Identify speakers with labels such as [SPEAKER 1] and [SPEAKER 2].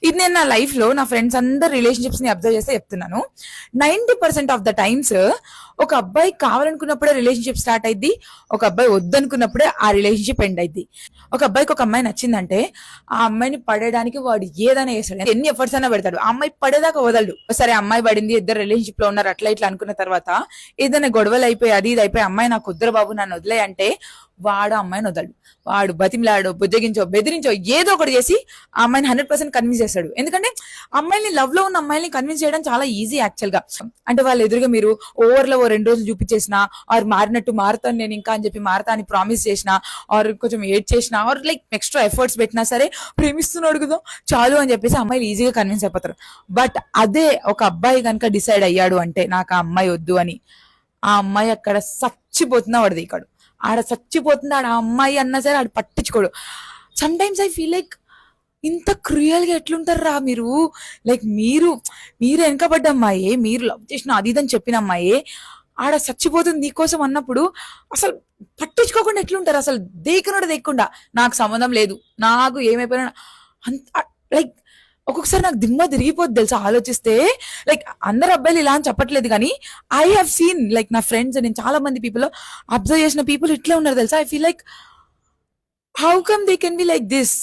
[SPEAKER 1] ఇది నేను నా లైఫ్ లో నా ఫ్రెండ్స్ అందరు రిలేషన్షిప్స్ ని అబ్జర్వ్ చేస్తే చెప్తున్నాను. 90% ఆఫ్ ద టైమ్స్ ఒక అబ్బాయి కావాలనుకున్నప్పుడే రిలేషన్షిప్ స్టార్ట్ అయింది, ఒక అబ్బాయి వద్దనుకున్నప్పుడే ఆ రిలేషన్షిప్ ఎండ్ అయింది. ఒక అబ్బాయికి ఒక అమ్మాయి నచ్చిందంటే ఆ అమ్మాయిని పడేయడానికి వాడు ఏదైనా చేస్తాడు, ఎన్ని ఎఫర్ట్స్ అయినా పెడతాడు. ఆ అమ్మాయి పడేదాకా వదలడు. సరే అమ్మాయి పడింది, ఇద్దరు రిలేషన్షిప్ లో ఉన్నారు, అట్లా ఇట్లా అనుకున్న తర్వాత ఏదైనా గొడవలు అయిపోయి అది ఇది అయిపోయి అమ్మాయి నాకు కుదర బాబు నన్ను వదిలే అంటే వాడు అమ్మాయిని వదలడు. వాడు బతిమలాడో బుజ్జగించో బెదిరించో ఏదో ఒకటి చేసి ఆ అమ్మాయిని 100% కన్విన్స్ చేస్తాడు. ఎందుకంటే అమ్మాయిని లవ్ లో ఉన్న అమ్మాయిని కన్విన్స్ చేయడం చాలా ఈజీ యాక్చువల్ గా. అంటే వాళ్ళ ఎదురుగా మీరు ఓవర్ లో 2 రోజులు చూపించేసిన, ఆర్ మారినట్టు మారుతాను నేను ఇంకా అని చెప్పి మారుతా అని ప్రామిస్ చేసిన, ఆర్ కొంచెం ఏడ్ చేసిన, ఆర్ లైక్ ఎక్స్ట్రా ఎఫర్ట్స్ పెట్టినా సరే ప్రేమిస్తున్నాడు కదా చాలు అని చెప్పేసి అమ్మాయిలు ఈజీగా కన్విన్స్ అయిపోతారు. బట్ అదే ఒక అబ్బాయి కనుక డిసైడ్ అయ్యాడు అంటే నాకు ఆ అమ్మాయి వద్దు అని, ఆ అమ్మాయి అక్కడ చచ్చిపోతున్నా వాడు దిగాడు. ఆడ చచ్చిపోతుంది, ఆడ అమ్మాయి అన్నా సరే ఆడు పట్టించుకోడు. Some times I feel like ఇంత క్రూయల్ గా ఎట్లుంటారా మీరు? లైక్ మీరు వెనకబడ్డ అమ్మాయి, మీరు లవ్ చేసిన అది ఇదని చెప్పిన అమ్మాయి ఆడ చచ్చిపోతుంది నీకోసం అన్నప్పుడు అసలు పట్టించుకోకుండా ఎట్లుంటారు? అసలు దేకకుండా నాకు సంబంధం లేదు, నాకు ఏమైపోయినా అంత లైక్ ఒక్కొక్కసారి నాకు దిమ్మ తిరిగిపోద్ది తెలుసా ఆలోచిస్తే. లైక్ అందరు అబ్బాయిలు ఇలా అని చెప్పట్లేదు కానీ ఐ హావ్ సీన్ లైక్ నా ఫ్రెండ్స్, నేను చాలా మంది పీపుల్ అబ్జర్వ్ చేసిన పీపుల్ ఇట్లా ఉన్నారు తెలుసా. I feel like how come they can be like this.